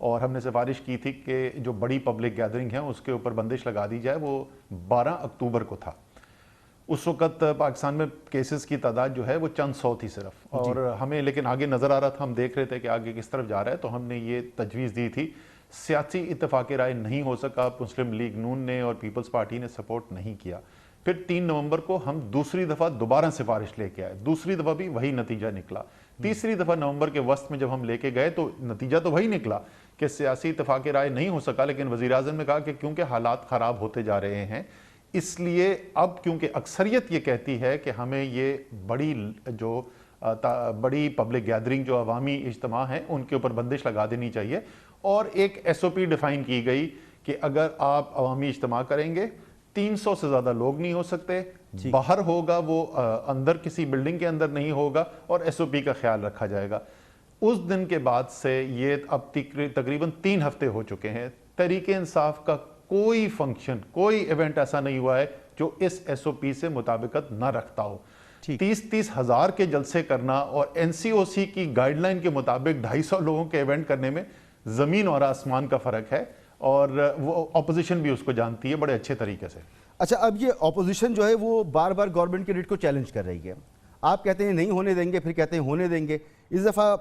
اور ہم نے سفارش کی تھی کہ جو بڑی پبلک گیدرنگ ہے اس کے اوپر بندش لگا دی جائے، وہ 12 اکتوبر کو تھا۔ اس وقت پاکستان میں کیسز کی تعداد جو ہے وہ چند سو تھی صرف، اور ہمیں لیکن آگے نظر آ رہا تھا، ہم دیکھ رہے تھے کہ آگے کس طرف جا رہا ہے، تو ہم نے یہ تجویز دی تھی۔ سیاسی اتفاق رائے نہیں ہو سکا، مسلم لیگ نون نے اور پیپلز پارٹی نے سپورٹ نہیں کیا۔ پھر 3 نومبر کو ہم دوسری دفعہ دوبارہ سفارش لے کے آئے، دوسری دفعہ بھی وہی نتیجہ نکلا۔ تیسری دفعہ نومبر کے وسط میں جب ہم لے کے گئے تو نتیجہ تو وہی نکلا کہ سیاسی اتفاق رائے نہیں ہو سکا، لیکن وزیر اعظم نے کہا کہ کیونکہ حالات خراب ہوتے جا رہے ہیں، اس لیے اب کیونکہ اکثریت یہ کہتی ہے کہ ہمیں یہ بڑی پبلک گیدرنگ جو عوامی اجتماع ہیں ان کے اوپر بندش لگا دینی چاہیے، اور ایک ایس او پی ڈیفائن کی گئی کہ اگر آپ عوامی اجتماع کریں گے 300 سے زیادہ لوگ نہیں ہو سکتے، باہر ہوگا وہ اندر کسی بلڈنگ کے اندر نہیں ہوگا، اور ایس او پی کا خیال رکھا جائے گا۔ اس دن کے بعد سے یہ اب تقریباً 3 ہفتے ہو چکے ہیں، تحریک انصاف کا کوئی فنکشن، کوئی ایونٹ ایسا نہیں ہوا ہے جو اس ایس او پی سے مطابقت نہ رکھتا ہو۔ 30 ہزار کے جلسے کرنا اور این سی او سی کی گائیڈ لائن کے مطابق 250 لوگوں کے ایونٹ کرنے میں زمین اور آسمان کا فرق ہے، اور وہ اپوزیشن بھی اس کو جانتی ہے بڑے اچھے طریقے سے۔ اچھا، اب یہ اپوزیشن جو ہے وہ بار بار گورنمنٹ کے ریٹ کو چیلنج کر رہی ہے، آپ کہتے ہیں نہیں ہونے دیں گے، پھر کہتے ہیں ہونے دیں گے۔ اس دفعہ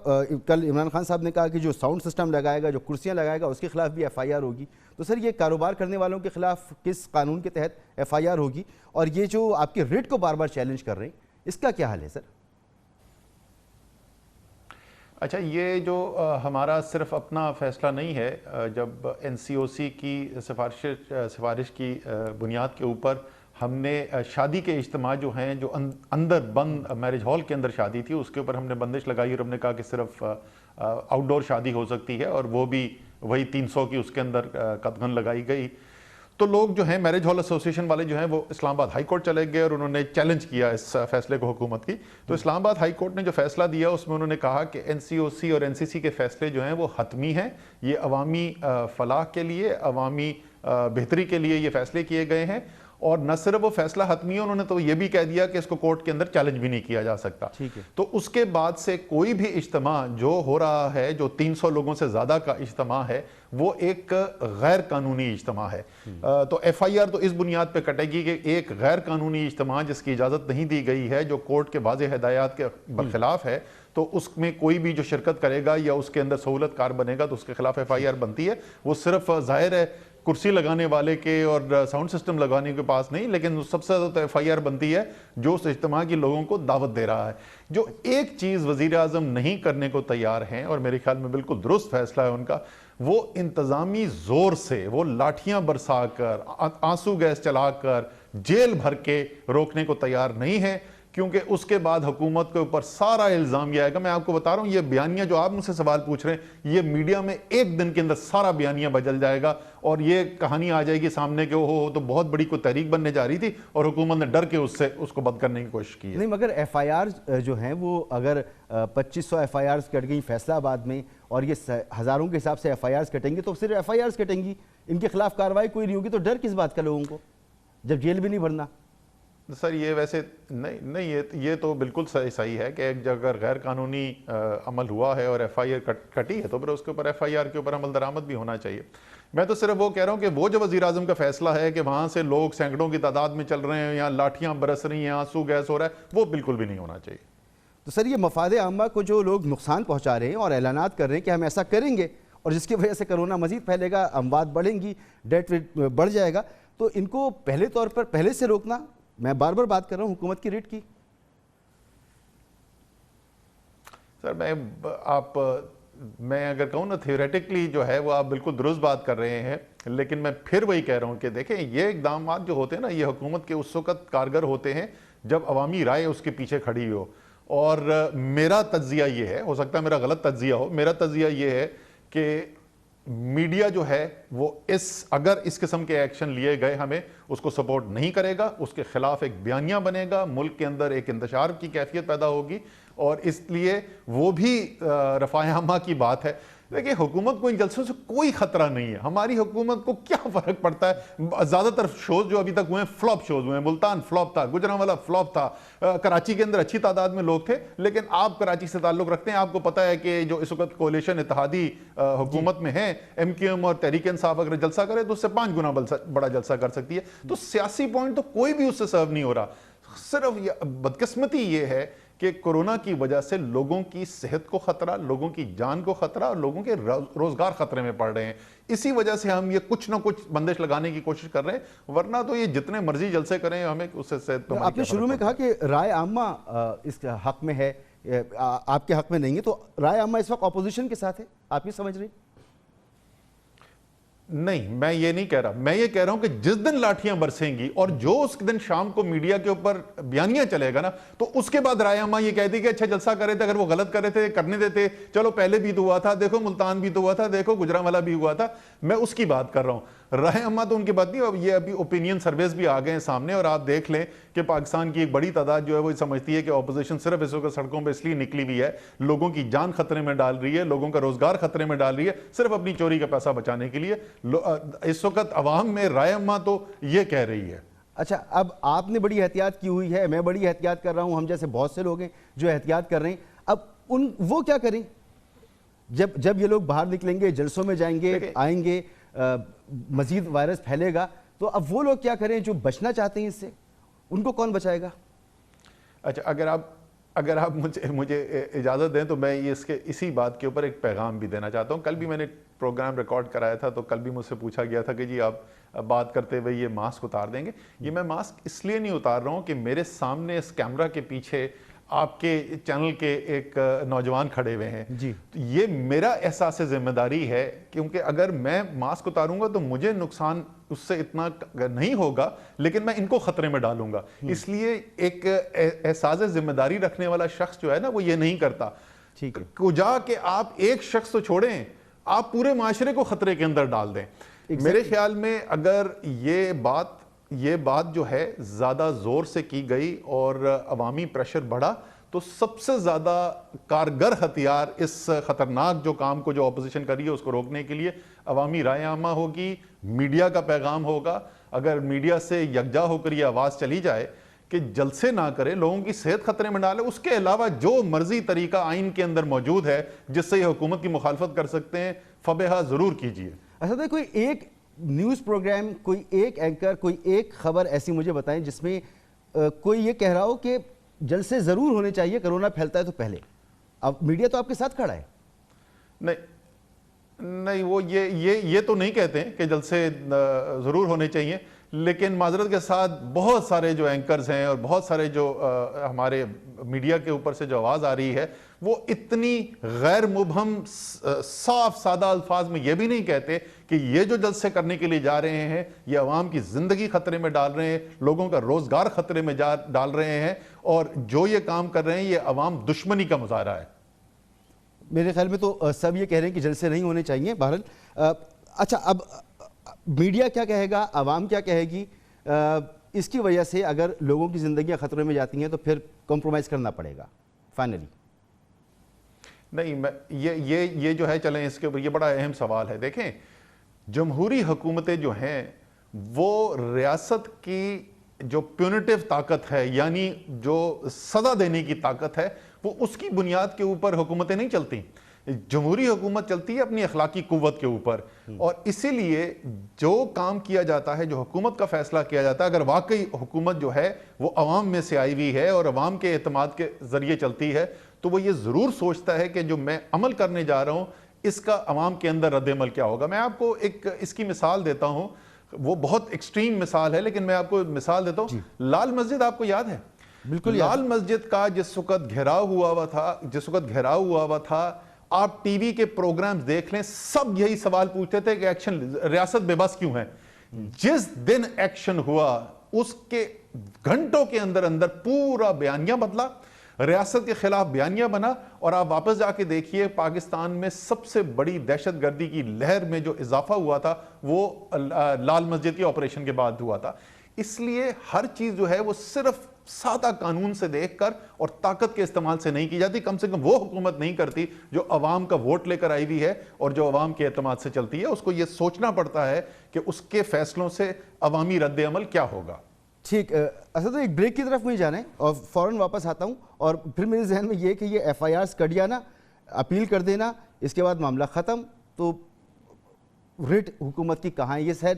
کل عمران خان صاحب نے کہا کہ جو ساؤنڈ سسٹم لگائے گا، جو کرسیاں لگائے گا، اس کے خلاف بھی ایف آئی آر ہوگی۔ تو سر یہ کاروبار کرنے والوں کے خلاف کس قانون کے تحت ایف آئی آر ہوگی؟ اور یہ جو آپ کے ریٹ کو بار بار چیلنج کر رہے ہیں، اس کا کیا حل ہے سر؟ اچھا، یہ جو ہمارا صرف اپنا فیصلہ نہیں ہے، جب این سی او سی کی سفارش کی بنیاد کے اوپر ہم نے شادی کے اجتماع جو ہیں، جو اندر بند میرج ہال کے اندر شادی تھی، اس کے اوپر ہم نے بندش لگائی، اور ہم نے کہا کہ صرف آؤٹ ڈور شادی ہو سکتی ہے، اور وہ بھی وہی 300 کی اس کے اندر قدغن لگائی گئی۔ تو لوگ جو ہیں میرج ہال ایسوسیشن والے جو ہیں وہ اسلام آباد ہائی کورٹ چلے گئے، اور انہوں نے چیلنج کیا اس فیصلے کو حکومت کی۔ تو اسلام آباد ہائی کورٹ نے جو فیصلہ دیا اس میں انہوں نے کہا کہ این سی او سی اور این سی سی کے فیصلے جو ہیں وہ حتمی ہیں، یہ عوامی فلاح کے لیے، عوامی بہتری کے لیے یہ فیصلے کیے گئے ہیں، اور نہ صرف وہ فیصلہ حتمی ہے، انہوں نے تو یہ بھی کہہ دیا کہ اس کو کورٹ کے اندر چیلنج بھی نہیں کیا جا سکتا۔ تو اس کے بعد سے کوئی بھی اجتماع جو ہو رہا ہے، جو 300 لوگوں سے زیادہ کا اجتماع ہے، وہ ایک غیر قانونی اجتماع ہے۔ تو ایف آئی آر تو اس بنیاد پہ کٹے گی کہ ایک غیر قانونی اجتماع جس کی اجازت نہیں دی گئی ہے، جو کورٹ کے واضح ہدایات کے برخلاف ہے، تو اس میں کوئی بھی جو شرکت کرے گا یا اس کے اندر سہولت کار بنے گا تو اس کے خلاف ایف آئی آر بنتی ہے۔ وہ صرف ظاہر ہے کرسی لگانے والے کے اور ساؤنڈ سسٹم لگانے کے پاس نہیں، لیکن سب سے زیادہ ایف آئی آر بنتی ہے جو اس اجتماع کی لوگوں کو دعوت دے رہا ہے۔ جو ایک چیز وزیر اعظم نہیں کرنے کو تیار ہیں، اور میرے خیال میں بالکل درست فیصلہ ہے ان کا، وہ انتظامی زور سے وہ لاٹھیاں برسا کر، آنسو گیس چلا کر، جیل بھر کے روکنے کو تیار نہیں ہے، کیونکہ اس کے بعد حکومت کے اوپر سارا الزام یہ آئے گا۔ میں آپ کو بتا رہا ہوں، یہ بیانیہ جو آپ مجھ سے سوال پوچھ رہے ہیں، یہ میڈیا میں ایک دن کے اندر سارا بیانیہ بدل جائے گا، اور یہ کہانی آ جائے گی سامنے کہ وہ تو بہت بڑی کوئی تحریک بننے جا رہی تھی اور حکومت نے ڈر کے اس کو بند کرنے کی کوشش کی ہے۔ نہیں، مگر ایف آئی آر جو ہیں وہ اگر 2500 ایف آئی آرز کٹ گئی فیصلہ آباد میں، اور یہ ہزاروں کے حساب سے ایف آئی آرز کٹیں گی، تو صرف ایف آئی آرز کٹیں گی، ان کے خلاف کارروائی کوئی نہیں ہوگی، تو ڈر کس بات کا لوگوں کو جب جیل بھی نہیں بھرنا؟ سر یہ ویسے نہیں، یہ تو بالکل صحیح ہے کہ ایک جگہ غیر قانونی عمل ہوا ہے اور ایف آئی آر کٹی ہے، تو پھر اس کے اوپر ایف آئی آر کے اوپر عمل درآمد بھی ہونا چاہیے۔ میں تو صرف وہ کہہ رہا ہوں کہ وہ جو وزیر اعظم کا فیصلہ ہے کہ وہاں سے لوگ سینکڑوں کی تعداد میں چل رہے ہیں، یہاں لاٹھیاں برس رہی ہیں، آنسو گیس ہو رہا ہے، وہ بالکل بھی نہیں ہونا چاہیے۔ تو سر یہ مفاد عامہ کو جو لوگ نقصان پہنچا رہے ہیں اور اعلانات کر رہے ہیں کہ ہم ایسا کریں گے، اور جس کی وجہ سے کرونا مزید پھیلے گا، اموات بڑھیں گی، ڈیتھ ریٹ بڑھ جائے گا، تو ان کو پہلے طور پر پہلے سے روکنا، میں بار بار بات کر رہا ہوں حکومت کی ریٹ کی۔ سر میں اگر کہوں نا، تھیوریٹکلی جو ہے وہ آپ بالکل درست بات کر رہے ہیں، لیکن میں پھر وہی کہہ رہا ہوں کہ دیکھیں یہ اقدامات جو ہوتے ہیں نا، یہ حکومت کے اس وقت کارگر ہوتے ہیں جب عوامی رائے اس کے پیچھے کھڑی ہو۔ اور میرا تجزیہ یہ ہے، ہو سکتا ہے میرا غلط تجزیہ ہو، میرا تجزیہ یہ ہے کہ میڈیا جو ہے وہ اگر اس قسم کے ایکشن لیے گئے ہمیں اس کو سپورٹ نہیں کرے گا، اس کے خلاف ایک بیانیہ بنے گا، ملک کے اندر ایک انتشار کی کیفیت پیدا ہوگی، اور اس لیے وہ بھی رفاہ عامہ کی بات ہے۔ دیکھیں حکومت کو ان جلسوں سے کوئی خطرہ نہیں ہے. ہماری حکومت کو کیا فرق پڑتا ہے؟ زیادہ تر شوز جو ابھی تک ہوئے ہیں فلاپ شوز ہوئے ہیں. ملتان فلاپ تھا, گجرانوالہ فلاپ تھا, کراچی کے اندر اچھی تعداد میں لوگ تھے, لیکن آپ کراچی سے تعلق رکھتے ہیں, آپ کو پتا ہے کہ جو اس وقت کولیشن اتحادی حکومت میں ہے, ایم کیو ایم اور تحریک انصاف اگر جلسہ کرے تو اس سے 5 گنا بڑا جلسہ کر سکتی ہے. تو سیاسی پوائنٹ تو کوئی بھی اس سے سرو نہیں ہو رہا. صرف بدقسمتی یہ ہے کہ کورونا کی وجہ سے لوگوں کی صحت کو خطرہ, لوگوں کی جان کو خطرہ اور لوگوں کے روزگار خطرے میں پڑ رہے ہیں. اسی وجہ سے ہم یہ کچھ نہ کچھ بندش لگانے کی کوشش کر رہے ہیں, ورنہ تو یہ جتنے مرضی جلسے کریں ہمیں اس سے آپ نے شروع میں کہا کہ رائے عامہ اس حق میں ہے, آپ کے حق میں نہیں ہے, تو رائے عامہ اس وقت اپوزیشن کے ساتھ ہے, آپ یہ سمجھ رہے ہیں؟ نہیں, میں یہ نہیں کہہ رہا. میں یہ کہہ رہا ہوں کہ جس دن لاٹھیاں برسیں گی اور جو اس دن شام کو میڈیا کے اوپر بیانیہ چلے گا نا, تو اس کے بعد رائے عامہ یہ کہتی کہ اچھا جلسہ کر رہے تھے, اگر وہ غلط کر رہے تھے کرنے دیتے, چلو پہلے بھی تو ہوا تھا, دیکھو ملتان بھی تو ہوا تھا, دیکھو گجرانوالہ بھی ہوا تھا. میں اس کی بات کر رہا ہوں. رائے عامہ تو ان کی بات نہیں. اب یہ ابھی اوپینین سرویز بھی آ گئے ہیں سامنے, اور آپ دیکھ لیں کہ پاکستان کی ایک بڑی تعداد جو ہے وہ سمجھتی ہے کہ اپوزیشن صرف اس وقت سڑکوں پہ اس لیے نکلی ہوئی ہے, لوگوں کی جان خطرے میں ڈال رہی ہے, لوگوں کا روزگار خطرے میں ڈال رہی ہے, صرف اپنی چوری کا پیسہ بچانے کے لیے. اس وقت عوام میں رائے عامہ تو یہ کہہ رہی ہے. اچھا, اب آپ نے بڑی احتیاط کی ہوئی ہے, میں بڑی احتیاط کر رہا ہوں, ہم جیسے بہت سے لوگ ہیں جو احتیاط کر رہے ہیں. اب وہ کیا کریں جب یہ لوگ باہر نکلیں گے, جلسوں میں جائیں گے, آئیں گے, مزید وائرس پھیلے گا, تو اب وہ لوگ کیا کریں جو بچنا چاہتے ہیں اس سے, ان کو کون بچائے گا؟ اچھا, اگر آپ مجھے اجازت دیں تو میں اسی بات کے اوپر ایک پیغام بھی دینا چاہتا ہوں. کل بھی میں نے پروگرام ریکارڈ کرایا تھا, تو کل بھی مجھ سے پوچھا گیا تھا کہ جی آپ بات کرتے ہوئے یہ ماسک اتار دیں گے. یہ میں ماسک اس لیے نہیں اتار رہا ہوں کہ میرے سامنے اس کیمرہ کے پیچھے آپ کے چینل کے ایک نوجوان کھڑے ہوئے ہیں. جی, یہ میرا احساس ذمہ داری ہے, کیونکہ اگر میں ماسک اتاروں گا تو مجھے نقصان اس سے اتنا نہیں ہوگا, لیکن میں ان کو خطرے میں ڈالوں گا. اس لیے ایک احساس ذمہ داری رکھنے والا شخص جو ہے نا, وہ یہ نہیں کرتا. ٹھیک ہے, کجا کہ آپ ایک شخص تو چھوڑیں, آپ پورے معاشرے کو خطرے کے اندر ڈال دیں. میرے خیال میں اگر یہ بات جو ہے زیادہ زور سے کی گئی اور عوامی پریشر بڑھا, تو سب سے زیادہ کارگر ہتھیار اس خطرناک جو کام کو جو اپوزیشن کر رہی ہے اس کو روکنے کے لیے عوامی رائے عامہ ہوگی, میڈیا کا پیغام ہوگا. اگر میڈیا سے یکجا ہو کر یہ آواز چلی جائے کہ جلسے نہ کرے, لوگوں کی صحت خطرے میں ڈالے, اس کے علاوہ جو مرضی طریقہ آئین کے اندر موجود ہے جس سے یہ حکومت کی مخالفت کر سکتے ہیں, فبہا ضرور کیجیے. اصل کوئی ایک نیوز پروگرام, کوئی ایک اینکر, کوئی ایک خبر ایسی مجھے بتائیں جس میں کوئی یہ کہہ رہا ہو کہ جلسے ضرور ہونے چاہیے, کرونا پھیلتا ہے تو پہلے. اب میڈیا تو آپ کے ساتھ کھڑا ہے. نہیں, وہ یہ تو نہیں کہتے ہیں کہ جلسے ضرور ہونے چاہیے, لیکن معذرت کے ساتھ بہت سارے جو اینکرز ہیں اور بہت سارے جو ہمارے میڈیا کے اوپر سے جو آواز آ رہی ہے, وہ اتنی غیر مبہم صاف سادہ الفاظ میں یہ بھی نہیں کہتے کہ یہ جو جلسے کرنے کے لیے جا رہے ہیں یہ عوام کی زندگی خطرے میں ڈال رہے ہیں, لوگوں کا روزگار خطرے میں ڈال رہے ہیں, اور جو یہ کام کر رہے ہیں یہ عوام دشمنی کا مظاہرہ ہے. میرے خیال میں تو سب یہ کہہ رہے ہیں کہ جلسے نہیں ہونے چاہیے. بہرحال اچھا, اب میڈیا کیا کہے گا, عوام کیا کہے گی, اس کی وجہ سے اگر لوگوں کی زندگیاں خطرے میں جاتی ہیں تو پھر کمپرومائز کرنا پڑے گا فائنلی. نہیں, یہ جو ہے, چلیں اس کے اوپر, یہ بڑا اہم سوال ہے. دیکھیں, جمہوری حکومتیں جو ہیں وہ ریاست کی جو پیونیٹیو طاقت ہے, یعنی جو سزا دینے کی طاقت ہے, وہ اس کی بنیاد کے اوپر حکومتیں نہیں چلتی. جمہوری حکومت چلتی ہے اپنی اخلاقی قوت کے اوپر, اور اسی لیے جو کام کیا جاتا ہے, جو حکومت کا فیصلہ کیا جاتا ہے, اگر واقعی حکومت جو ہے وہ عوام میں سے آئی ہوئی ہے اور عوام کے اعتماد کے ذریعے چلتی ہے, تو وہ یہ ضرور سوچتا ہے کہ جو میں عمل کرنے جا رہا ہوں اس کا عوام کے اندر رد عمل کیا ہوگا. میں آپ کو ایک اس کی مثال دیتا ہوں, وہ بہت ایکسٹریم مثال ہے, لیکن میں آپ کو مثال دیتا ہوں. لال مسجد آپ کو یاد ہے؟ بالکل. لال مسجد کا جس وقت گھیراؤ ہوا ہوا تھا, آپ ٹی وی کے پروگرامز دیکھ لیں, سب یہی سوال پوچھتے تھے کہ ایکشن, ریاست بے بس کیوں ہے. جس دن ایکشن ہوا اس کے گھنٹوں کے اندر پورا بیانیہ بدلا, ریاست کے خلاف بیانیہ بنا, اور آپ واپس جا کے دیکھیے پاکستان میں سب سے بڑی دہشت گردی کی لہر میں جو اضافہ ہوا تھا وہ لال مسجد کی آپریشن کے بعد ہوا تھا. اس لیے ہر چیز جو ہے وہ صرف سادہ قانون سے دیکھ کر اور طاقت کے استعمال سے نہیں کی جاتی. کم سے کم وہ حکومت نہیں کرتی جو عوام کا ووٹ لے کر آئی ہوئی ہے اور جو عوام کے اعتماد سے چلتی ہے. اس کو یہ سوچنا پڑتا ہے کہ اس کے فیصلوں سے عوامی رد عمل کیا ہوگا. ٹھیک اسد، ایک بریک کی طرف مجھے جانا ہے اور فوراً واپس آتا ہوں. اور پھر میرے ذہن میں یہ کہ یہ ایف آئی آرز کٹ جانا، اپیل کر دینا، اس کے بعد معاملہ ختم، تو ریٹ حکومت کی کہاں ہے؟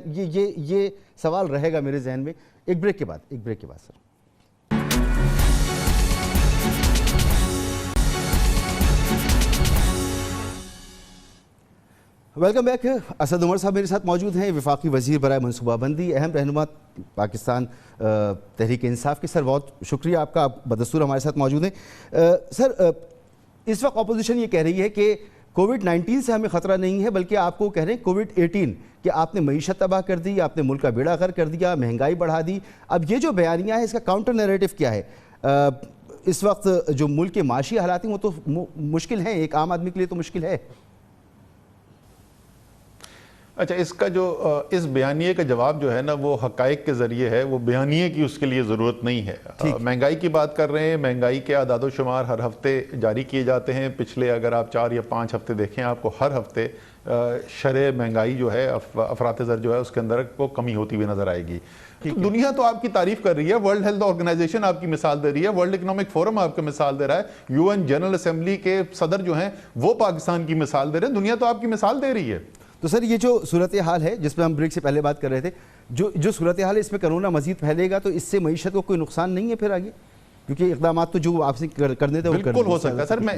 یہ سوال رہے گا میرے ذہن میں. ایک بریک کے بعد sir. Welcome back. Asad Umar صاحب میرے ساتھ موجود ہیں، وفاقی وزیر برائے منصوبہ بندی، اہم رہنما پاکستان تحریک انصاف کے. سر بہت شکریہ آپ کا، آپ بدستور ہمارے ساتھ موجود ہیں. سر اس وقت اپوزیشن یہ کہہ رہی ہے کہ کووڈ-19 سے ہمیں خطرہ نہیں ہے، بلکہ آپ کو کہہ رہے ہیں کووڈ-18 کہ آپ نے معیشت تباہ کر دی، آپ نے ملک کا بیڑا غرق کر دیا، مہنگائی بڑھا دی. اب یہ جو بیانیہ ہے اس کا کاؤنٹر نیریٹو کیا ہے؟ اس وقت جو ملک کے معاشی حالات ہیں وہ تو مشکل ہیں، ایک عام آدمی کے لیے تو مشکل ہے. اچھا، اس کا جو اس بیانیے کا جواب جو ہے نا وہ حقائق کے ذریعے ہے، وہ بیانیے کی اس کے لیے ضرورت نہیں ہے. مہنگائی کی بات کر رہے ہیں، مہنگائی کے اعداد و شمار ہر ہفتے جاری کیے جاتے ہیں. پچھلے اگر آپ 4 یا 5 ہفتے دیکھیں، آپ کو ہر ہفتے شرح مہنگائی جو ہے، افراط زر جو ہے، اس کے اندر کو کمی ہوتی ہوئی نظر آئے گی. دنیا تو آپ کی تعریف کر رہی ہے، ورلڈ ہیلتھ آرگنائزیشن آپ کی مثال دے رہی ہے، ورلڈ اکنامک فورم آپ کا مثال دے رہا ہے، یو این جنرل اسمبلی کے صدر جو ہیں وہ پاکستان کی مثال دے رہے ہیں. دنیا تو آپ کی مثال دے رہی ہے. تو سر یہ جو صورتحال ہے جس پہ ہم بریک سے پہلے بات کر رہے تھے، جو صورتحال ہے اس میں کرونا مزید پھیلے گا تو اس سے معیشت کو کوئی نقصان نہیں ہے پھر آگے؟ کیونکہ اقدامات تو جو آپ سے کرنے تھے وہ بالکل ہو سکتا ہے. سر میں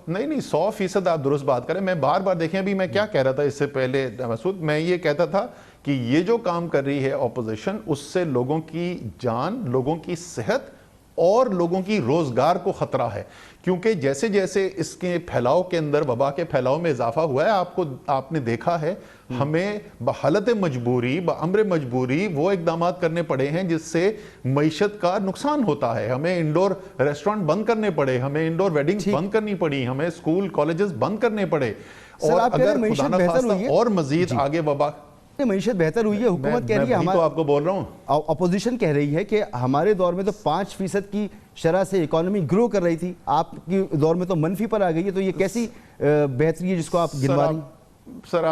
نہیں 100% آپ درست بات کریں. میں بار بار دیکھیں، ابھی میں کیا کہہ رہا تھا اس سے پہلے مسعود، میں یہ کہتا تھا کہ یہ جو کام کر رہی ہے اپوزیشن، اس سے لوگوں کی جان، لوگوں کی صحت اور لوگوں کی روزگار کو خطرہ ہے. کیونکہ جیسے جیسے اس کے پھیلاؤ کے اندر، وبا کے پھیلاؤ میں اضافہ ہوا ہے، آپ نے دیکھا ہے ہمیں بحالت مجبوری، بامر مجبوری وہ اقدامات کرنے پڑے ہیں جس سے معیشت کا نقصان ہوتا ہے. ہمیں انڈور ریسٹورنٹ بند کرنے پڑے، ہمیں انڈور ویڈنگز بند کرنی پڑی، ہمیں اسکول کالجز بند کرنے پڑے. اور اگر خدا نخواستہ اور مزید آگے وبا، معیشت بہتر ہوئی ہے، حکومت کہہ رہی ہے، میں تو آپ کو بول رہا ہوں، اپوزیشن کہہ رہی ہے کہ ہمارے دور میں تو 5% کی شرح سے اکانومی گرو کر رہی تھی، آپ کی دور میں تو منفی پر آ گئی ہے. تو یہ کیسی بہتری ہے جس کو آپ گنوا رہی ہیں؟ سر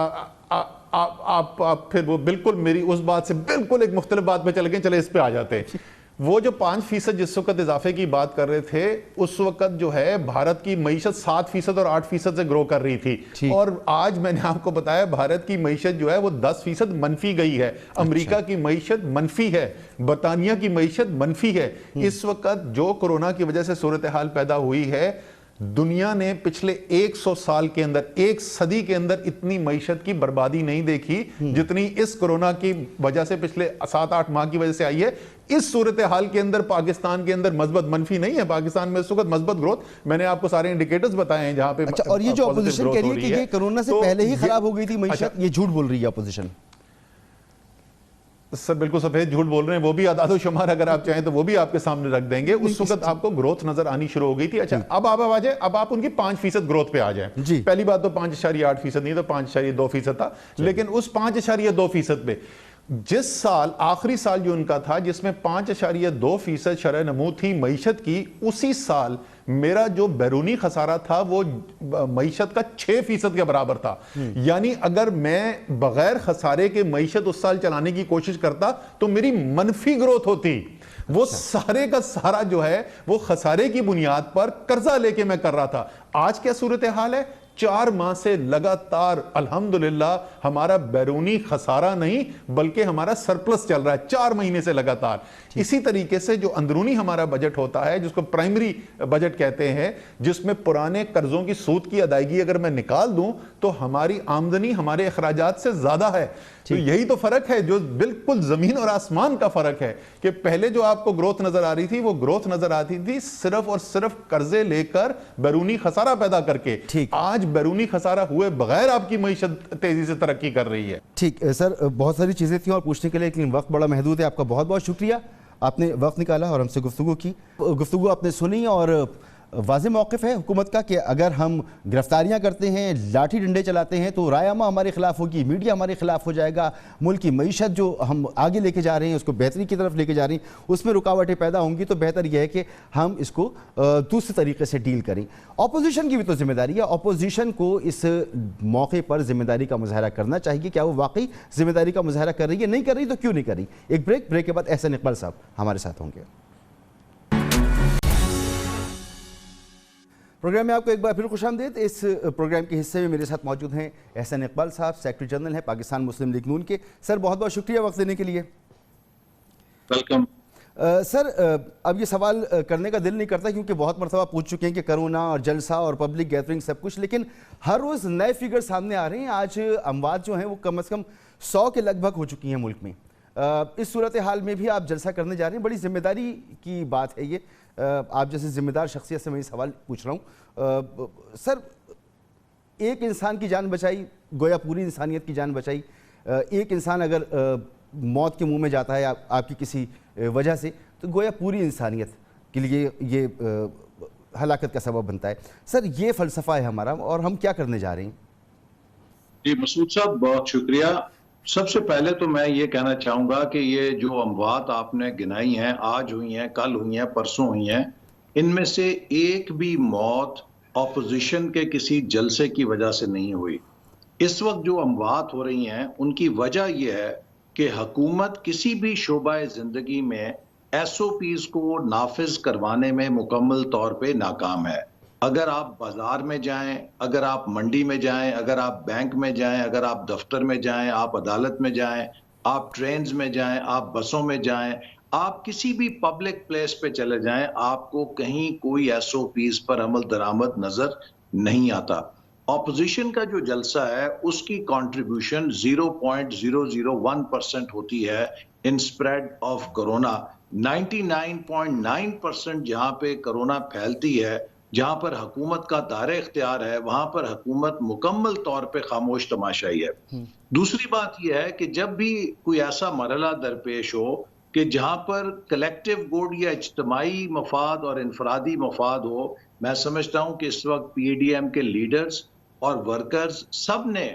آپ پھر وہ بالکل میری اس بات سے بالکل ایک مختلف بات پہ چلے گئے. چلے اس پہ آ جاتے ہیں. وہ جو 5% جس وقت اضافے کی بات کر رہے تھے، اس وقت جو ہے بھارت کی معیشت 7% اور 8% سے گرو کر رہی تھی. اور آج میں نے آپ کو بتایا بھارت کی معیشت جو ہے وہ 10% منفی گئی ہے. امریکہ کی معیشت منفی ہے، برطانیہ کی معیشت منفی ہے. اس وقت جو کورونا کی وجہ سے صورتحال پیدا ہوئی ہے، دنیا نے پچھلے 100 سال کے اندر، 1 صدی کے اندر اتنی معیشت کی بربادی نہیں دیکھی جتنی اس کورونا کی وجہ سے پچھلے 7-8 ماہ کی وجہ سے آئی ہے. اس صورتحال کے اندر پاکستان کے اندر مثبت منفی نہیں ہے. پاکستان میں اس وقت مثبت گروتھ، میں نے آپ کو سارے انڈیکیٹرز بتائے ہیں جہاں پہ. اور یہ جو اپوزیشن کہہ رہی ہے کہ یہ کورونا سے پہلے ہی خراب ہو گئی تھی معیشت، یہ جھوٹ بول رہی ہے اپوزیشن. سر بالکل سفید جھوٹ بول رہے ہیں. وہ بھی اعداد و شمار اگر آپ چاہیں تو وہ بھی آپ کے سامنے رکھ دیں گے. اس وقت آپ کو گروتھ نظر آنی شروع ہو گئی تھی. اچھا اب آپ آ جائیں، اب آپ ان کی 5% گروتھ پہ آ جائیں. پہلی بات تو 5.8% نہیں تھا، 5.2% تھا. لیکن اس 5.2% پہ جس سال آخری سال جو ان کا تھا جس میں 5.2% شرح نمو تھی معیشت کی، اسی سال میرا جو بیرونی خسارہ تھا وہ معیشت کا 6% کے برابر تھا. یعنی اگر میں بغیر خسارے کے معیشت اس سال چلانے کی کوشش کرتا تو میری منفی گروتھ ہوتی. وہ سارے کا سارا جو ہے وہ خسارے کی بنیاد پر قرضہ لے کے میں کر رہا تھا. آج کیا صورتحال ہے؟ 4 ماہ سے لگاتار الحمدللہ ہمارا بیرونی خسارہ نہیں بلکہ ہمارا سرپلس چل رہا ہے 4 مہینے سے لگاتار. اسی طریقے سے جو اندرونی ہمارا بجٹ ہوتا ہے جس کو پرائمری بجٹ کہتے ہیں، جس میں پرانے قرضوں کی سود کی ادائیگی اگر میں نکال دوں تو ہماری آمدنی ہمارے اخراجات سے زیادہ ہے. تو یہی تو فرق ہے جو بالکل زمین اور آسمان کا فرق ہے کہ پہلے جو آپ کو گروتھ نظر آ رہی تھی وہ گروتھ نظر آتی تھی صرف اور صرف قرضے لے کر بیرونی خسارہ پیدا کر کے. آج بیرونی خسارہ ہوئے بغیر آپ کی معیشت تیزی سے ترقی کر رہی ہے. ٹھیک سر، بہت ساری چیزیں تھیں اور پوچھنے کے لیے، لیکن وقت بڑا محدود ہے. آپ کا بہت بہت شکریہ، آپ نے وقت نکالا اور ہم سے گفتگو کی. گفتگو آپ نے سنی اور واضح موقف ہے حکومت کا کہ اگر ہم گرفتاریاں کرتے ہیں، لاٹھی ڈنڈے چلاتے ہیں تو رائے عامہ ہمارے خلاف ہوگی، میڈیا ہمارے خلاف ہو جائے گا، ملک کی معیشت جو ہم آگے لے کے جا رہے ہیں اس کو بہتری کی طرف لے کے جا رہے ہیں اس میں رکاوٹیں پیدا ہوں گی، تو بہتر یہ ہے کہ ہم اس کو دوسرے طریقے سے ڈیل کریں۔ اپوزیشن کی بھی تو ذمہ داری ہے، اپوزیشن کو اس موقع پر ذمہ داری کا مظاہرہ کرنا چاہیے۔ کیا وہ واقعی ذمہ داری کا مظاہرہ کر رہی ہے؟ نہیں کر رہی تو کیوں نہیں کر رہی؟ ایک بریک کے بعد احسن اقبال صاحب ہمارے ساتھ ہوں گے۔ پروگرام میں آپ کو ایک بار پھر خوش آمدید۔ اس پروگرام کے حصے میں میرے ساتھ موجود ہیں احسن اقبال صاحب، سیکرٹری جنرل ہیں پاکستان مسلم لیگ نون کے۔ سر بہت بہت شکریہ وقت دینے کے لیے۔ ویلکم۔ سر اب یہ سوال کرنے کا دل نہیں کرتا کیونکہ بہت مرتبہ پوچھ چکے ہیں کہ کرونا اور جلسہ اور پبلک گیدرنگ سب کچھ، لیکن ہر روز نئے فگر سامنے آ رہے ہیں۔ آج اموات جو ہیں وہ کم از کم 100 کے لگ بھگ ہو چکی ہیں ملک میں۔ اس صورتحال میں بھی آپ جلسہ کرنے جا رہے ہیں، بڑی ذمہ داری کی بات ہے یہ۔ آپ جیسے ذمہ دار شخصیت سے میں یہ سوال پوچھ رہا ہوں۔ سر ایک انسان کی جان بچائی گویا پوری انسانیت کی جان بچائی۔ ایک انسان اگر موت کے منہ میں جاتا ہے آپ کی کسی وجہ سے تو گویا پوری انسانیت کے لیے یہ ہلاکت کا سبب بنتا ہے۔ سر یہ فلسفہ ہے ہمارا اور ہم کیا کرنے جا رہے ہیں؟ جی مسعود صاحب بہت شکریہ۔ سب سے پہلے تو میں یہ کہنا چاہوں گا کہ یہ جو اموات آپ نے گنائی ہیں، آج ہوئی ہیں، کل ہوئی ہیں، پرسوں ہوئی ہیں، ان میں سے ایک بھی موت اپوزیشن کے کسی جلسے کی وجہ سے نہیں ہوئی۔ اس وقت جو اموات ہو رہی ہیں ان کی وجہ یہ ہے کہ حکومت کسی بھی شعبہ زندگی میں ایس او پیز کو نافذ کروانے میں مکمل طور پہ ناکام ہے۔ اگر آپ بازار میں جائیں، اگر آپ منڈی میں جائیں، اگر آپ بینک میں جائیں، اگر آپ دفتر میں جائیں، آپ عدالت میں جائیں، آپ ٹرینز میں جائیں، آپ بسوں میں جائیں، آپ کسی بھی پبلک پلیس پہ چلے جائیں، آپ کو کہیں کوئی ایس او پیز پر عمل درآمد نظر نہیں آتا۔ اپوزیشن کا جو جلسہ ہے اس کی کنٹریبیوشن 0.001% ہوتی ہے ان سپریڈ آف کرونا۔ 99.9% جہاں پہ کرونا پھیلتی ہے، جہاں پر حکومت کا دائرہ اختیار ہے، وہاں پر حکومت مکمل طور پہ خاموش تماشائی ہے۔ دوسری بات یہ ہے کہ جب بھی کوئی ایسا مرحلہ درپیش ہو کہ جہاں پر کلیکٹیو گڈ یا اجتماعی مفاد اور انفرادی مفاد ہو، میں سمجھتا ہوں کہ اس وقت پی اے ڈی ایم کے لیڈرز اور ورکرز سب نے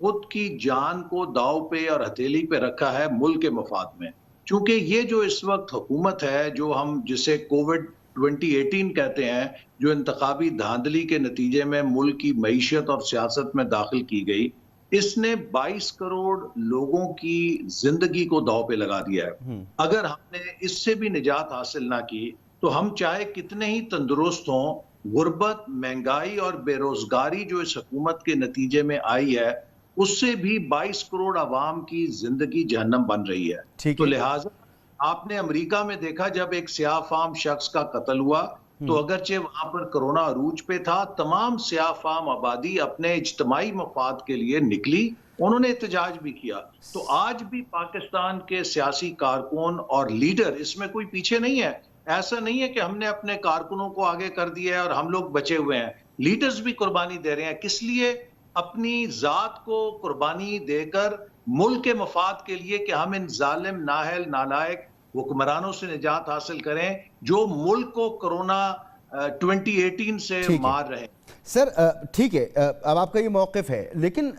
خود کی جان کو داؤ پہ اور ہتھیلی پہ رکھا ہے ملک کے مفاد میں۔ چونکہ یہ جو اس وقت حکومت ہے، جو ہم جسے کووڈ 2018 کہتے ہیں، جو انتخابی دھاندلی کے نتیجے میں ملک کی معیشت اور سیاست میں داخل کی گئی، اس نے 22 کروڑ لوگوں کی زندگی کو داؤ پہ لگا دیا ہے۔ اگر ہم نے اس سے بھی نجات حاصل نہ کی تو ہم چاہے کتنے ہی تندرست ہوں، غربت، مہنگائی اور بے روزگاری جو اس حکومت کے نتیجے میں آئی ہے اس سے بھی 22 کروڑ عوام کی زندگی جہنم بن رہی ہے۔ تو لہٰذا آپ نے امریکہ میں دیکھا جب ایک سیاہ فام شخص کا قتل ہوا تو اگرچہ وہاں پر کرونا عروج پہ تھا، تمام سیاہ فام آبادی اپنے اجتماعی مفاد کے لیے نکلی، انہوں نے احتجاج بھی کیا۔ تو آج بھی پاکستان کے سیاسی کارکن اور لیڈر اس میں کوئی پیچھے نہیں ہے۔ ایسا نہیں ہے کہ ہم نے اپنے کارکنوں کو آگے کر دیا ہے اور ہم لوگ بچے ہوئے ہیں۔ لیڈرز بھی قربانی دے رہے ہیں۔ کس لیے؟ اپنی ذات کو قربانی دے کر ملک کے مفاد کے لیے کہ ہم ان ظالم، نااہل، نالائق حکمرانوں سے نجات حاصل کریں جو ملک کو کرونا 2018 سے مار رہے ہیں۔ سر ٹھیک ہے، اب آپ کا یہ موقف ہے، لیکن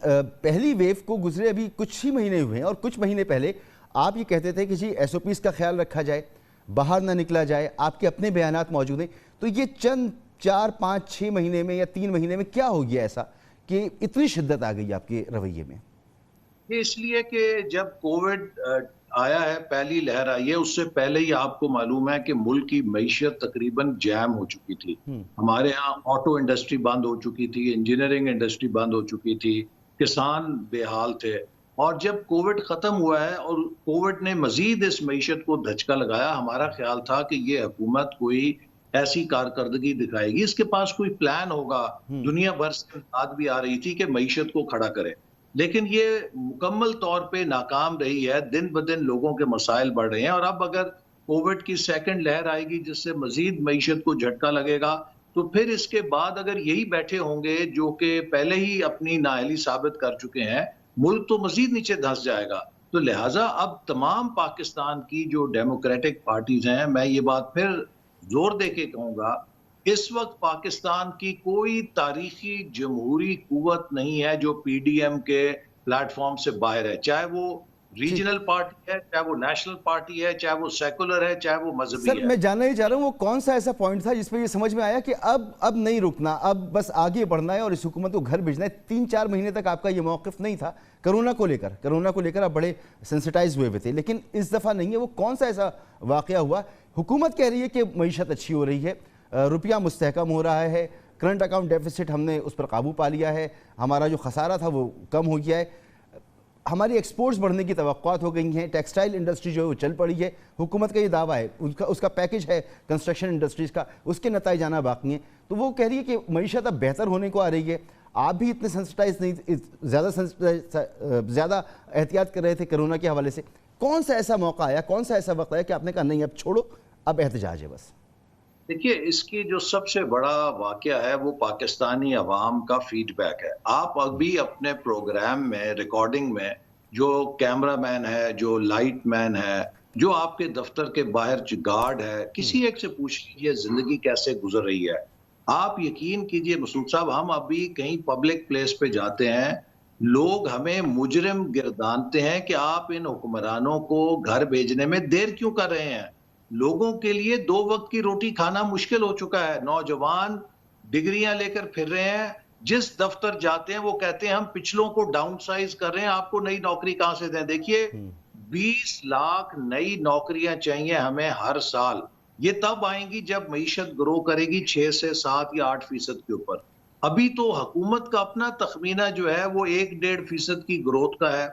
پہلی ویو کو گزرے ابھی کچھ ہی مہینے ہوئے ہیں اور کچھ مہینے پہلے آپ یہ کہتے تھے کہ جی ایس او پیز کا خیال رکھا جائے، باہر نہ نکلا جائے، آپ کے اپنے بیانات موجود ہیں۔ تو یہ چند 4 5 6 مہینے میں یا 3 مہینے میں کیا ہو گیا ایسا کہ اتنی شدت آ گئی آپ کے رویے میں؟ یہ اس لیے کہ جب کووڈ آیا ہے، پہلی لہر آئی ہے، اس سے پہلے ہی آپ کو معلوم ہے کہ ملک کی معیشت تقریباً جیم ہو چکی تھی۔ ہمارے ہاں آٹو انڈسٹری بند ہو چکی تھی، انجینئرنگ انڈسٹری بند ہو چکی تھی، کسان بے حال تھے۔ اور جب کووڈ ختم ہوا ہے اور کووڈ نے مزید اس معیشت کو دھچکا لگایا، ہمارا خیال تھا کہ یہ حکومت کوئی ایسی کارکردگی دکھائے گی، اس کے پاس کوئی پلان ہوگا، دنیا بھر سے امداد بھی آ رہی تھی کہ معیشت کو کھڑا کرے، لیکن یہ مکمل طور پہ ناکام رہی ہے۔ دن بدن لوگوں کے مسائل بڑھ رہے ہیں اور اب اگر کووڈ کی سیکنڈ لہر آئے گی جس سے مزید معیشت کو جھٹکا لگے گا تو پھر اس کے بعد اگر یہی بیٹھے ہوں گے جو کہ پہلے ہی اپنی نااہلی ثابت کر چکے ہیں، ملک تو مزید نیچے دھنس جائے گا۔ تو لہٰذا اب تمام پاکستان کی جو ڈیموکریٹک پارٹیز ہیں، میں یہ بات پھر زور دے کے کہوں گا اس وقت پاکستان کی کوئی تاریخی جمہوری قوت نہیں ہے جو پی ڈی ایم کے پلیٹ فارم سے باہر ہے، چاہے وہ ریجنل پارٹی ہے، چاہے وہ نیشنل پارٹی ہے، چاہے وہ سیکولر ہے، چاہے وہ مذہبی سر ہے۔ میں جاننا ہی چاہ رہا ہوں وہ کون سا ایسا پوائنٹ تھا جس پہ یہ سمجھ میں آیا کہ اب نہیں رکنا، اب بس آگے بڑھنا ہے اور اس حکومت کو گھر بھیجنا ہے؟ 3-4 مہینے تک آپ کا یہ موقف نہیں تھا کرونا کو لے کر آپ بڑے سینسٹائز ہوئے تھے، لیکن اس دفعہ نہیں ہے۔ وہ کون سا ایسا واقعہ ہوا؟ حکومت کہہ رہی ہے کہ معیشت اچھی ہو رہی ہے، روپیہ مستحکم ہو رہا ہے، کرنٹ اکاؤنٹ ڈیفیسٹ ہم نے اس پر قابو پا لیا ہے، ہمارا جو خسارہ تھا وہ کم ہو گیا ہے، ہماری ایکسپورٹس بڑھنے کی توقعات ہو گئی ہیں، ٹیکسٹائل انڈسٹری جو ہے وہ چل پڑی ہے۔ حکومت کا یہ دعویٰ ہے، اس کا پیکج ہے کنسٹرکشن انڈسٹریز کا، اس کے نتائج آنا باقی ہیں۔ تو وہ کہہ رہی ہے کہ معیشت اب بہتر ہونے کو آ رہی ہے۔ آپ بھی اتنے سینسٹائز نہیں، زیادہ احتیاط کر رہے تھے کرونا کے حوالے سے۔ کون سا ایسا موقع آیا، کون سا ایسا وقت آیا کہ آپ نے کہا نہیں اب چھوڑو، اب احتجاج ہے بس؟ دیکھیے، اس کی جو سب سے بڑا واقعہ ہے وہ پاکستانی عوام کا فیڈ بیک ہے۔ آپ ابھی اپنے پروگرام میں، ریکارڈنگ میں، جو کیمرہ مین ہے، جو لائٹ مین ہے، جو آپ کے دفتر کے باہر گارڈ ہے، کسی ایک سے پوچھ لیجیے زندگی کیسے گزر رہی ہے۔ آپ یقین کیجئے مسعود صاحب، ہم ابھی کہیں پبلک پلیس پہ جاتے ہیں، لوگ ہمیں مجرم گردانتے ہیں کہ آپ ان حکمرانوں کو گھر بھیجنے میں دیر کیوں کر رہے ہیں۔ لوگوں کے لیے 2 وقت کی روٹی کھانا مشکل ہو چکا ہے۔ نوجوان ڈگریاں لے کر پھر رہے ہیں، جس دفتر جاتے ہیں وہ کہتے ہیں ہم پچھلوں کو ڈاؤن سائز کر رہے ہیں، آپ کو نئی نوکری کہاں سے دیں؟ دیکھیے 20 لاکھ نئی نوکریاں چاہیے ہمیں ہر سال۔ یہ تب آئیں گی جب معیشت گرو کرے گی 6 سے 7 یا 8% کے اوپر۔ ابھی تو حکومت کا اپنا تخمینہ جو ہے وہ 1-1.5% کی گروتھ کا ہے۔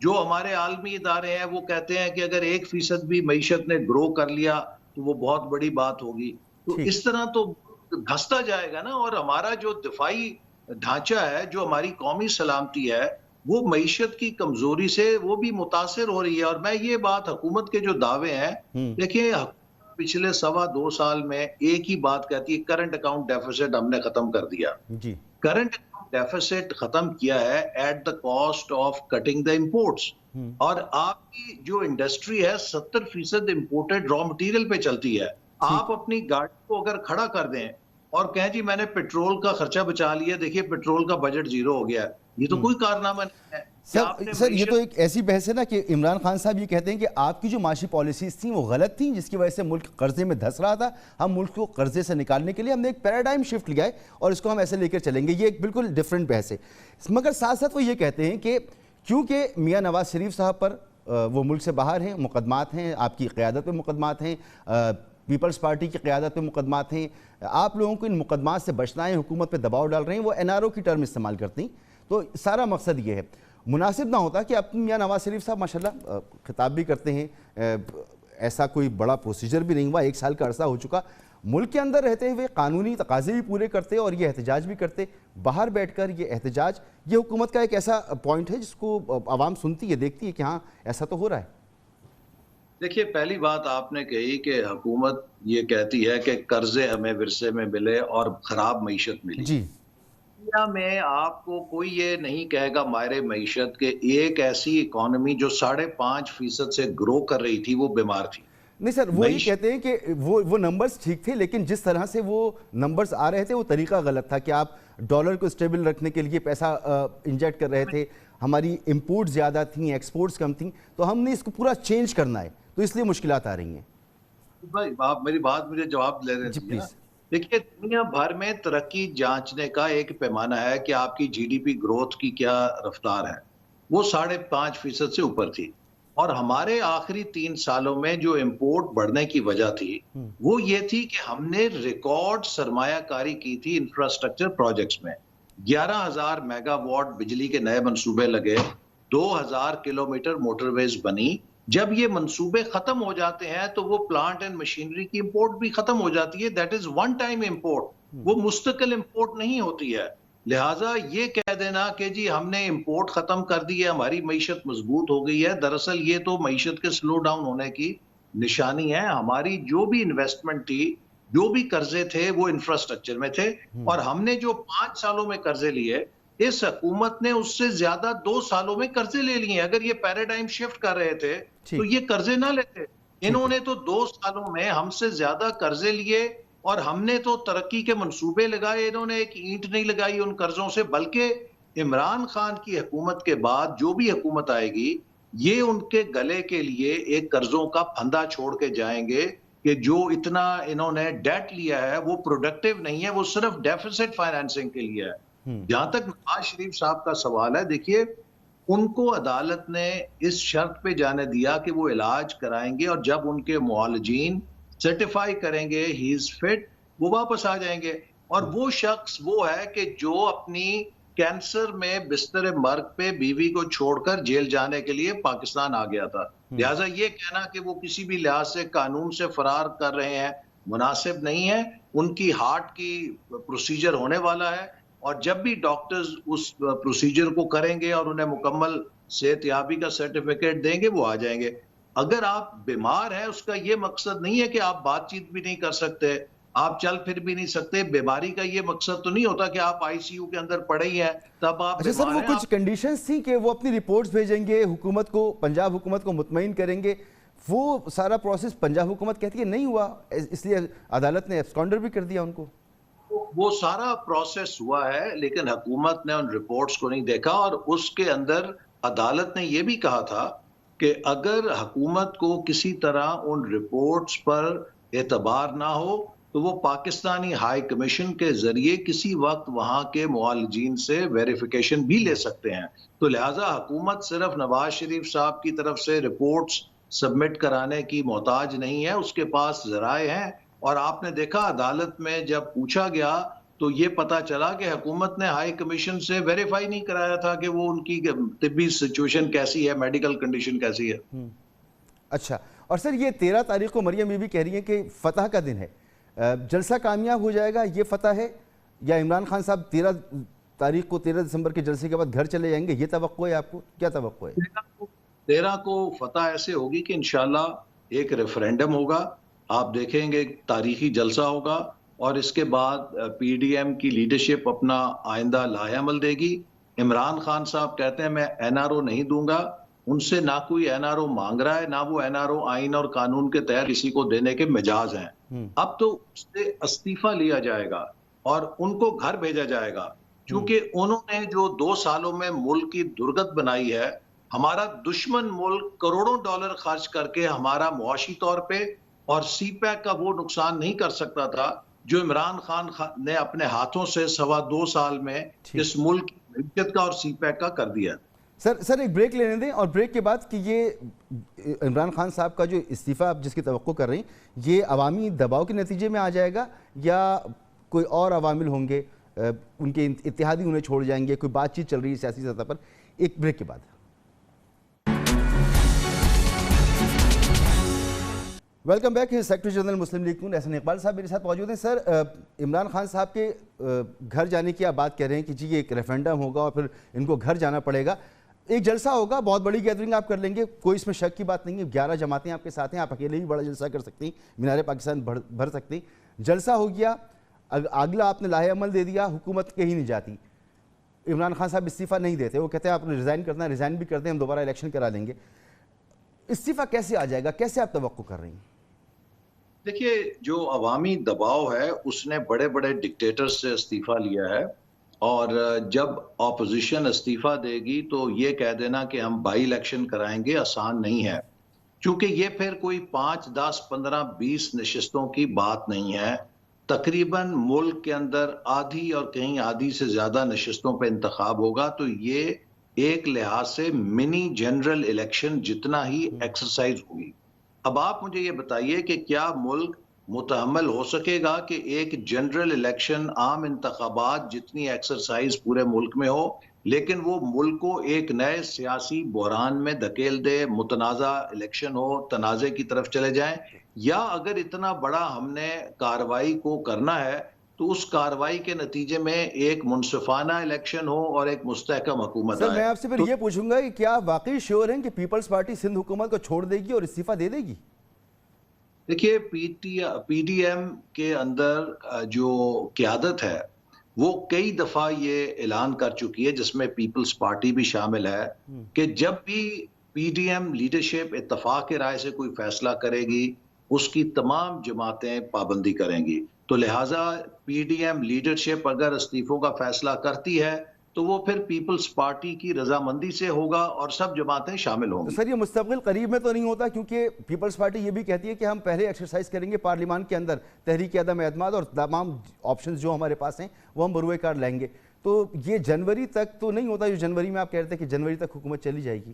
جو ہمارے عالمی ادارے ہیں وہ کہتے ہیں کہ اگر 1% بھی معیشت نے گرو کر لیا تو وہ بہت بڑی بات ہوگی۔ تو اس طرح تو دھستا جائے گا نا، اور ہمارا جو دفاعی ڈھانچہ ہے، جو ہماری قومی سلامتی ہے، وہ معیشت کی کمزوری سے وہ بھی متاثر ہو رہی ہے۔ اور میں یہ بات حکومت کے جو دعوے ہیں، دیکھیں پچھلے 2.25 سال میں ایک ہی بات کہتی ہے، کرنٹ اکاؤنٹ ڈیفیسٹ ہم نے ختم کر دیا۔ کرنٹ اکاؤنٹ ڈیفیسٹ ختم کیا ہے at the cost of cutting the imports. اور آپ کی جو انڈسٹری ہے 70% امپورٹڈ را مٹیریل پہ چلتی ہے۔ آپ اپنی گاڑی کو اگر کھڑا کر دیں اور کہیں جی میں نے پیٹرول کا خرچہ بچا لیا، دیکھیے پیٹرول کا بجٹ 0 ہو گیا ہے، یہ تو کوئی کارنامہ نہیں ہے۔ سر یہ تو ایک ایسی بحث ہے نا کہ عمران خان صاحب یہ کہتے ہیں کہ آپ کی جو معاشی پالیسیز تھیں وہ غلط تھیں، جس کی وجہ سے ملک قرضے میں دھس رہا تھا۔ ہم ملک کو قرضے سے نکالنے کے لیے ہم نے ایک پیراڈائم شفٹ لیا ہے اور اس کو ہم ایسے لے کر چلیں گے۔ یہ ایک بالکل ڈیفرنٹ بحث ہے، مگر ساتھ ساتھ وہ یہ کہتے ہیں کہ کیونکہ میاں نواز شریف صاحب پر وہ ملک سے باہر ہیں، مقدمات ہیں، آپ کی قیادت میں مقدمات ہیں، پیپلز پارٹی کی قیادت میں مقدمات ہیں، آپ لوگوں کو ان مقدمات سے بچنا ہے، حکومت پہ دباؤ ڈال رہے ہیں، وہ NRO کی ٹرم استعمال کرتے ہیں۔ تو سارا مقصد یہ ہے، مناسب نہ ہوتا کہ اب میاں نواز شریف صاحب ماشاءاللہ خطاب بھی کرتے ہیں، ایسا کوئی بڑا پروسیجر بھی نہیں ہوا، 1 سال کا عرصہ ہو چکا، ملک کے اندر رہتے ہوئے قانونی تقاضے بھی پورے کرتے اور یہ احتجاج بھی کرتے، باہر بیٹھ کر یہ احتجاج، یہ حکومت کا ایک ایسا پوائنٹ ہے جس کو عوام سنتی ہے، دیکھتی ہے کہ ہاں ایسا تو ہو رہا ہے۔ دیکھیے، پہلی بات آپ نے کہی کہ حکومت یہ کہتی ہے کہ قرضے ہمیں ورثے میں ملے اور خراب معیشت ملی۔ دنیا میں آپ کو کوئی یہ نہیں کہے گا ماہر معیشت کے ایک ایسی اکانومی جو 5.5% سے گرو کر رہی تھی وہ بیمار تھی۔ نہیں سر، وہ یہ کہتے ہیں کہ وہ نمبرز ٹھیک تھے، لیکن جس طرح سے وہ نمبرز آ رہے تھے وہ طریقہ غلط تھا کہ آپ ڈالر کو اسٹیبل رکھنے کے لیے پیسہ انجیکٹ کر رہے تھے، ہماری امپورٹ زیادہ تھیں، ایکسپورٹس کم تھیں، تو ہم نے اس کو پورا چینج کرنا ہے، تو اس لیے مشکلات آ رہی ہیں۔ بھائی آپ میری بات مجھے جواب لے رہے ہیں۔ دیکھیے، دنیا بھر میں ترقی جانچنے کا ایک پیمانہ ہے کہ آپ کی جی ڈی پی گروتھ کی کیا رفتار ہے، وہ 5.5% سے اوپر تھی۔ اور ہمارے آخری 3 سالوں میں جو امپورٹ بڑھنے کی وجہ تھی وہ یہ تھی کہ ہم نے ریکارڈ سرمایہ کاری کی تھی انفراسٹرکچر پروجیکٹس میں۔ 11,000 میگا واٹ بجلی کے نئے منصوبے لگے، 2,000 کلومیٹر موٹر ویز بنی۔ جب یہ منصوبے ختم ہو جاتے ہیں تو وہ پلانٹ اینڈ مشینری کی امپورٹ بھی ختم ہو جاتی ہے۔ That is one time import, وہ مستقل امپورٹ نہیں ہوتی ہے۔ لہٰذا یہ کہہ دینا کہ جی ہم نے امپورٹ ختم کر دی ہے، ہماری معیشت مضبوط ہو گئی ہے، دراصل یہ تو معیشت کے سلو ڈاؤن ہونے کی نشانی ہے۔ ہماری جو بھی انویسٹمنٹ تھی، جو بھی قرضے تھے وہ انفراسٹرکچر میں تھے، اور ہم نے جو 5 سالوں میں قرضے لیے، اس حکومت نے اس سے زیادہ 2 سالوں میں قرضے لے لیے۔ اگر یہ پیراڈائم شفٹ کر رہے تھے تو یہ قرضے نہ لیتے۔ انہوں نے تو 2 سالوں میں ہم سے زیادہ قرضے لیے، اور ہم نے تو ترقی کے منصوبے لگائے, انہوں نے ایک اینٹ نہیں لگائی ان قرضوں سے, بلکہ عمران خان کی حکومت کے بعد جو بھی حکومت آئے گی یہ ان کے گلے کے لیے ایک قرضوں کا پھندا چھوڑ کے جائیں گے کہ جو اتنا انہوں نے ڈیٹ لیا ہے وہ پروڈکٹیو نہیں ہے, وہ صرف ڈیفیسٹ فائنانسنگ کے لیے ہے. جہاں تک نواز شریف صاحب کا سوال ہے, دیکھیے ان کو عدالت نے اس شرط پہ جانے دیا کہ وہ علاج کرائیں گے اور جب ان کے معالجین سرٹیفائی کریں گے ہی از فٹ, وہ واپس آ جائیں گے. اور وہ شخص وہ ہے کہ جو اپنی کینسر میں بستر مرگ پہ بیوی کو چھوڑ کر جیل جانے کے لیے پاکستان آ گیا تھا. لہٰذا یہ کہنا کہ وہ کسی بھی لحاظ سے قانون سے فرار کر رہے ہیں مناسب نہیں ہے. ان کی ہارٹ کی پروسیجر ہونے والا ہے اور جب بھی ڈاکٹرز اس پروسیجر کو کریں گے اور انہیں مکمل صحت یابی کا سرٹیفکیٹ دیں گے وہ آ جائیں گے. اگر آپ بیمار ہیں اس کا یہ مقصد نہیں ہے کہ آپ بات چیت بھی نہیں کر سکتے, آپ چل پھر بھی نہیں سکتے. بیماری کا یہ مقصد تو نہیں ہوتا کہ آپ آئی سی یو کے اندر پڑے ہی ہیں تب آپ اچھا سر, وہ کچھ کنڈیشنز تھیں کہ وہ اپنی رپورٹس بھیجیں گے حکومت کو, پنجاب حکومت کو مطمئن کریں گے, وہ سارا پروسیس پنجاب حکومت کہتی ہے نہیں ہوا, اس لیے عدالت نے ایبسکانڈر بھی کر دیا ان کو. وہ سارا پروسیس ہوا ہے لیکن حکومت نے ان رپورٹس کو نہیں دیکھا, اور اس کے اندر عدالت نے یہ بھی کہا تھا کہ اگر حکومت کو کسی طرح ان رپورٹس پر اعتبار نہ ہو تو وہ پاکستانی ہائی کمیشن کے ذریعے کسی وقت وہاں کے معالجین سے ویریفیکیشن بھی لے سکتے ہیں. تو لہٰذا حکومت صرف نواز شریف صاحب کی طرف سے رپورٹس سبمٹ کرانے کی محتاج نہیں ہے, اس کے پاس ذرائع ہیں. اور آپ نے دیکھا عدالت میں جب پوچھا گیا تو یہ پتا چلا کہ حکومت نے ہائی کمیشن سے ویریفائی نہیں کرایا تھا کہ وہ ان کی طبی سچویشن کیسی ہے, میڈیکل کنڈیشن کیسی ہے. اچھا, اور سر یہ 13 تاریخ کو مریم بی بی کہہ رہی ہیں کہ فتح کا دن ہے, جلسہ کامیاب ہو جائے گا, یہ فتح ہے, یا عمران خان صاحب 13 تاریخ کو 13 دسمبر کے جلسے کے بعد گھر چلے جائیں گے, یہ توقع ہے آپ کو, کیا توقع ہے؟ 13 کو فتح ایسے ہوگی کہ انشاءاللہ ایک ریفرینڈم ہوگا, آپ دیکھیں گے تاریخی جلسہ ہوگا, اور اس کے بعد پی ڈی ایم کی لیڈرشپ اپنا آئندہ لاہے عمل دے گی. عمران خان صاحب کہتے ہیں میں این آر او نہیں دوں گا, ان سے نہ کوئی این آر او مانگ رہا ہے, نہ وہ این آر او آئین اور قانون کے تحت کسی کو دینے کے مجاز ہیں. اب تو اس سے استعفیٰ لیا جائے گا اور ان کو گھر بھیجا جائے گا, کیونکہ انہوں نے جو 2 سالوں میں ملک کی درگت بنائی ہے. ہمارا دشمن ملک کروڑوں ڈالر خرچ کر کے ہمارا معاشی طور پہ اور سی پیک کا وہ نقصان نہیں کر سکتا تھا جو عمران خان نے اپنے ہاتھوں سے 2.25 سال میں اس ملک کی معیشت کا اور سی پیک کا کر دیا. سر ایک بریک لینے دیں, اور بریک کے بعد کہ یہ عمران خان صاحب کا جو استعفیٰ آپ جس کی توقع کر رہی ہیں یہ عوامی دباؤ کے نتیجے میں آ جائے گا یا کوئی اور عوامل ہوں گے, ان کے اتحادی انہیں چھوڑ جائیں گے, کوئی بات چیت چل رہی ہے سیاسی سطح پر؟ ایک بریک کے بعد. Welcome back. سیکرٹری جنرل مسلم لیگ نون احسن اقبال صاحب میرے ساتھ موجود ہیں. سر, عمران خان صاحب کے گھر جانے کی آپ بات کہہ رہے ہیں کہ جی یہ ایک ریفرینڈم ہوگا اور پھر ان کو گھر جانا پڑے گا, ایک جلسہ ہوگا, بہت بڑی گیدرنگ آپ کر لیں گے, کوئی اس میں شک کی بات نہیں ہے, 11 جماعتیں آپ کے ساتھ ہیں, آپ اکیلے بھی بڑا جلسہ کر سکتی ہیں, مینار پاکستان بھر سکتی. جلسہ ہو گیا, اگلا آپ نے لاہے عمل دے دیا, حکومت کہیں نہیں جاتی, عمران خان صاحب استعفیٰ نہیں دیتے, وہ کہتے ہیں آپ نے ریزائن کرنا ہے, ریزائن بھی کرتے ہیں, ہم دوبارہ الیکشن کرا لیں گے. استعفیٰ کیسے آ جائے گا, کیسے آپ توقع کر رہی ہیں؟ دیکھیے جو عوامی دباؤ ہے اس نے بڑے بڑے ڈکٹیٹر سے استعفیٰ لیا ہے, اور جب اپوزیشن استعفیٰ دے گی تو یہ کہہ دینا کہ ہم بائی الیکشن کرائیں گے آسان نہیں ہے, کیونکہ یہ پھر کوئی 5, 10, 15, 20 نشستوں کی بات نہیں ہے. تقریباً ملک کے اندر آدھی اور کہیں آدھی سے زیادہ نشستوں پہ انتخاب ہوگا, تو یہ ایک لحاظ سے منی جنرل الیکشن جتنا ہی ایکسرسائز ہوگی. اب آپ مجھے یہ بتائیے کہ کیا ملک متحمل ہو سکے گا کہ ایک جنرل الیکشن, عام انتخابات جتنی ایکسرسائز پورے ملک میں ہو, لیکن وہ ملک کو ایک نئے سیاسی بحران میں دھکیل دے, متنازع الیکشن ہو, تنازع کی طرف چلے جائیں؟ یا اگر اتنا بڑا ہم نے کارروائی کو کرنا ہے تو اس کارروائی کے نتیجے میں ایک منصفانہ الیکشن ہو اور ایک مستحکم حکومت آئے. سر میں آپ سے پھر یہ پوچھوں گا کہ کیا واقعی شیور ہیں کہ پیپلز پارٹی سندھ حکومت کو چھوڑ دے گی اور استعفیٰ دے دے گی؟ دیکھیے پی ڈی ایم کے اندر جو قیادت ہے وہ کئی دفعہ یہ اعلان کر چکی ہے, جس میں پیپلز پارٹی بھی شامل ہے, کہ جب بھی پی ڈی ایم لیڈرشپ اتفاق رائے سے کوئی فیصلہ کرے گی اس کی تمام جماعتیں پابندی کریں گی. تو لہٰذا پی ڈی ایم لیڈرشپ اگر استعفوں کا فیصلہ کرتی ہے تو وہ پھر پیپلز پارٹی کی رضامندی سے ہوگا اور سب جماعتیں شامل ہوں گی۔ سر یہ مستقبل قریب میں تو نہیں ہوتا، کیونکہ پیپلز پارٹی یہ بھی کہتی ہے کہ ہم پہلے ایکسرسائز کریں گے پارلیمان کے اندر تحریک عدم اعتماد، اور تمام آپشنز جو ہمارے پاس ہیں وہ ہم بروئے کار لائیں گے. تو یہ جنوری تک تو نہیں ہوتا جو جنوری میں آپ کہہ رہے تھے کہ جنوری تک حکومت چلی جائے گی؟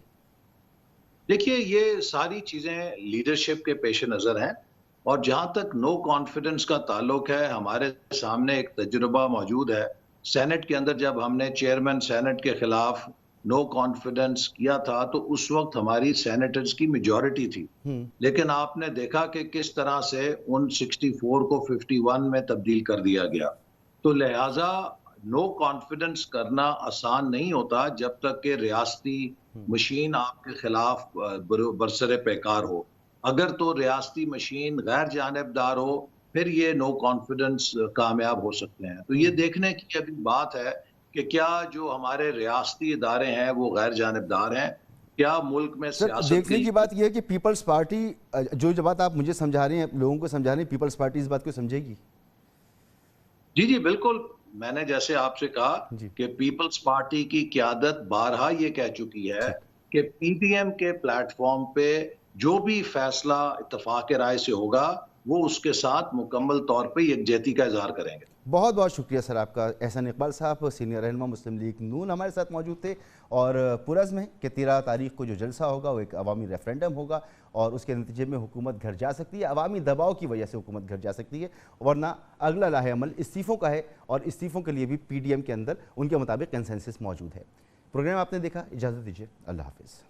دیکھیے یہ ساری چیزیں لیڈرشپ کے پیش نظر ہیں، اور جہاں تک نو کانفیڈنس کا تعلق ہے ہمارے سامنے ایک تجربہ موجود ہے. سینٹ کے اندر جب ہم نے چیئرمین سینٹ کے خلاف نو کانفیڈنس کیا تھا تو اس وقت ہماری سینیٹرز کی میجورٹی تھی، لیکن آپ نے دیکھا کہ کس طرح سے ان 64 کو 51 میں تبدیل کر دیا گیا. تو لہٰذا نو کانفیڈنس کرنا آسان نہیں ہوتا جب تک کہ ریاستی مشین آپ کے خلاف برسر پیکار ہو. اگر تو ریاستی مشین غیر جانبدار ہو پھر یہ نو کانفیڈنس کامیاب ہو سکتے ہیں. تو یہ دیکھنے کی ابھی بات ہے کہ کیا جو ہمارے ریاستی ادارے ہیں وہ غیر جانبدار ہیں، کیا ملک میں سیاست دیکھنے کی بات یہ ہے کہ پیپلز پارٹی جو بات آپ مجھے سمجھا رہے ہیں، لوگوں کو سمجھا رہے ہیں، پیپلز پارٹی اس بات کو سمجھے گی؟ جی بالکل. میں نے جیسے آپ سے کہا کہ پیپلز پارٹی کی قیادت بارہا یہ کہہ چکی ہے کہ پی ڈی ایم کے پلیٹ فارم پہ جو بھی فیصلہ اتفاق رائے سے ہوگا وہ اس کے ساتھ مکمل طور پہ یکجہتی کا اظہار کریں گے. بہت بہت شکریہ سر آپ کا. احسان اقبال صاحب سینئر رہنما مسلم لیگ نون ہمارے ساتھ موجود تھے، اور پرعزم ہے کہ 13 تاریخ کو جو جلسہ ہوگا وہ ایک عوامی ریفرینڈم ہوگا، اور اس کے نتیجے میں حکومت گھر جا سکتی ہے. عوامی دباؤ کی وجہ سے حکومت گھر جا سکتی ہے، ورنہ اگلا لاہ عمل استعفوں کا ہے، اور استعفوں کے لیے بھی پی ڈی ایم کے اندر ان کے مطابق کنسنسس موجود ہے. پروگرام آپ نے دیکھا، اجازت دیجیے، اللہ حافظ.